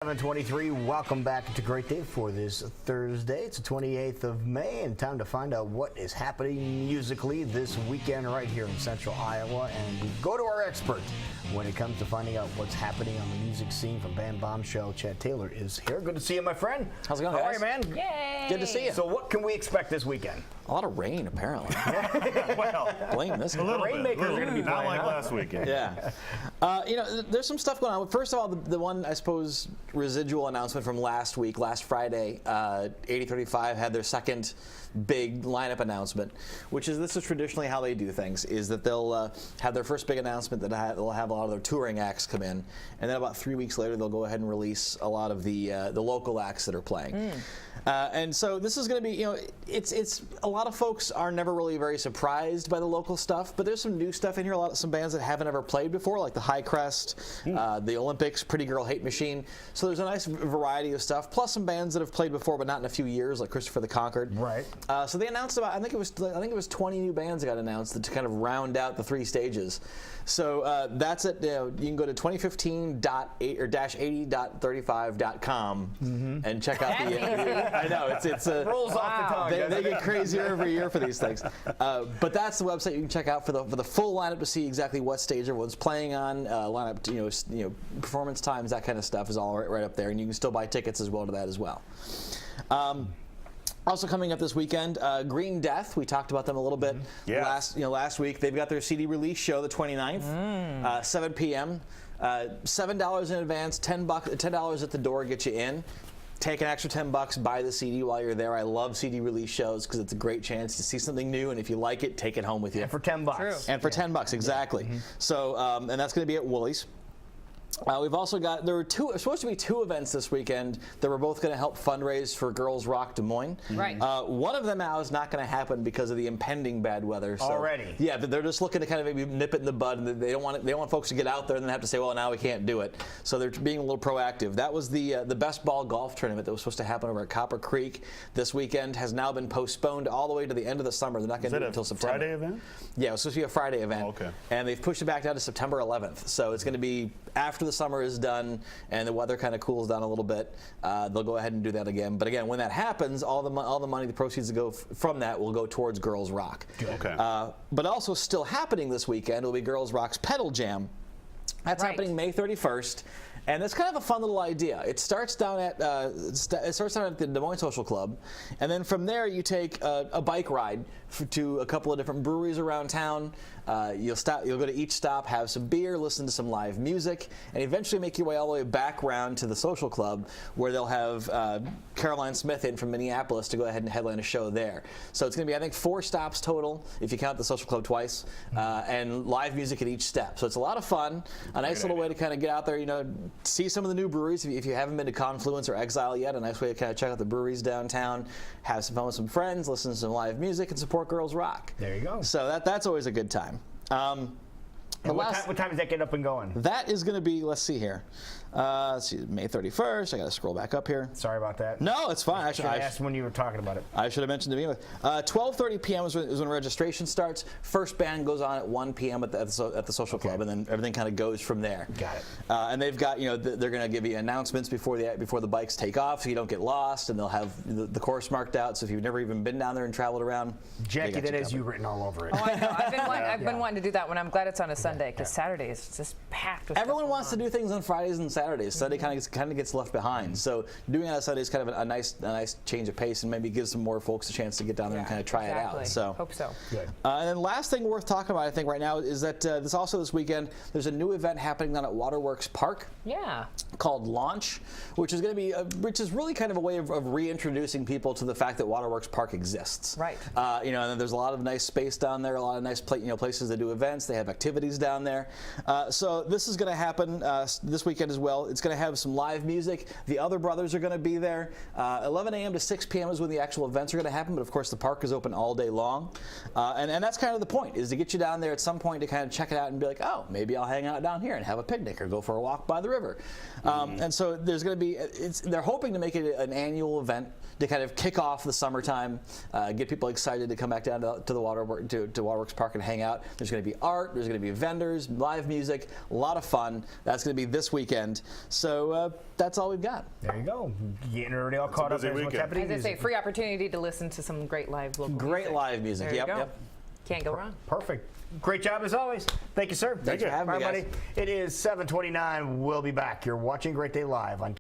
7:23. Welcome back. It's a great day for this Thursday. It's the 28th of May, and time to find out what is happening musically this weekend right here in Central Iowa. And we go to our expert when it comes to finding out what's happening on the music scene from band Bombshell. Chad Taylor is here. Good to see you, my friend. How's it going, How guys? are you, man? Yay! Good to see you. So what can we expect this weekend? A lot of rain, apparently. Well, Blame this guy. The Rainmakers are going to be not playing, like huh? last weekend. Yeah. There's some stuff going on. First of all, the one, I suppose, residual announcement from last week, last Friday, 8035 had their second big lineup announcement, this is traditionally how they do things, is that they'll have their first big announcement that they'll have a lot of their touring acts come in, and then about 3 weeks later they'll go ahead and release a lot of the local acts that are playing. And so this is going to be, it's a lot of folks are never really very surprised by the local stuff, but there's some new stuff in here, some bands that haven't ever played before, like the High Crest, the Olympics, Pretty Girl Hate Machine. So there's a nice variety of stuff, plus some bands that have played before but not in a few years, like Christopher the Conquered. Right. So they announced about, I think it was 20 new bands that got announced to kind of round out the 3 stages. So that's it. You can go to 2015.80.35.com and check out the. I know it's rolls off the tongue. They get crazier every year for these things. But that's the website you can check out for the full lineup to see exactly what stage everyone's playing on, lineup, performance times, that kind of stuff is all right up there, and you can still buy tickets as well to that as well. Also coming up this weekend, Green Death. We talked about them a little bit last week. They've got their CD release show the 29th, 7 p.m. $7 in advance, $10 at the door, get you in. Take an extra $10, buy the CD while you're there. I love CD release shows because it's a great chance to see something new, and if you like it, take it home with you. And for $10. True. And for $10, exactly. So, and that's going to be at Woolies. We've also got, there were supposed to be 2 events this weekend that were both going to help fundraise for Girls Rock Des Moines. Right. One of them now is not going to happen because of the impending bad weather. So, already? Yeah, they're just looking to kind of maybe nip it in the bud, and they don't want folks to get out there and then have to say, well, now we can't do it. So they're being a little proactive. That was the best ball golf tournament that was supposed to happen over at Copper Creek this weekend has now been postponed all the way to the end of the summer. They're not going to do it until September. Friday event? Yeah, it was supposed to be a Friday event. Oh, okay. And they've pushed it back down to September 11th. So it's going to be after the summer is done and the weather kind of cools down a little bit. They'll go ahead and do that again. But again, when that happens, all the money, the proceeds that go from that will go towards Girls Rock. Okay. But also still happening this weekend will be Girls Rock's Petal Jam. That's happening May 31st. And it's kind of a fun little idea. It starts down at the Des Moines Social Club, and then from there you take a bike ride to a couple of different breweries around town. You'll go to each stop, have some beer, listen to some live music, and eventually make your way all the way back around to the Social Club, where they'll have Caroline Smith in from Minneapolis to go ahead and headline a show there. So it's going to be, I think, 4 stops total if you count the Social Club twice, and live music at each step. So it's a lot of fun, a nice little way to kind of get out there, see some of the new breweries. If you haven't been to Confluence or Exile yet, a nice way to kind of check out the breweries downtown, have some fun with some friends, listen to some live music, and support Girls Rock. There you go. So that's always a good time. And what time does that get up and going? That is going to be, let's see here. Let's see, May 31st. I got to scroll back up here. Sorry about that. No, it's fine. I should have asked when you were talking about it. I should have mentioned to begin with. 12:30 p.m. is when registration starts. First band goes on at 1 p.m. at the Social Club, and then everything kind of goes from there. Got it. And they've got, they're going to give you announcements before the bikes take off, so you don't get lost, and they'll have the course marked out. So if you've never even been down there and traveled around, Jackie, that has you written all over it. Oh, I know. I've been wanting to do that one. I'm glad it's on a Sunday because Saturday is just packed with Everyone wants to do things on Fridays and Saturdays. Sunday kind of gets left behind. So doing it on Sunday is kind of a nice change of pace, and maybe gives some more folks a chance to get down there and kind of try it out. So hope so. Good. And then last thing worth talking about, I think, right now is that this weekend there's a new event happening down at Waterworks Park. Yeah. Called Launch, which is going to be which is really kind of a way of reintroducing people to the fact that Waterworks Park exists. Right. And there's a lot of nice space down there, a lot of nice places to do events. They have activities down there. So this is going to happen this weekend as well. It's going to have some live music. The Other Brothers are going to be there. 11 a.m. to 6 p.m. is when the actual events are going to happen, but of course the park is open all day long. And that's kind of the point, is to get you down there at some point to kind of check it out and be like, oh, maybe I'll hang out down here and have a picnic or go for a walk by the river. And so there's going to be, they're hoping to make it an annual event to kind of kick off the summertime, get people excited to come back down to the Waterworks Park and hang out. There's going to be art, there's going to be vendors, live music, a lot of fun. That's going to be this weekend. weekend. So that's all we've got. There you go. Getting everybody all caught up busy in what's weekend. happening. As I say, free opportunity to listen to some great live local Great music. live music. There you Yep, go. yep. Can't go wrong. Perfect. Great job as always. Thank you, sir. Thanks for having me, All right, guys. buddy. It is 7:29. We'll be back. You're watching Great Day Live on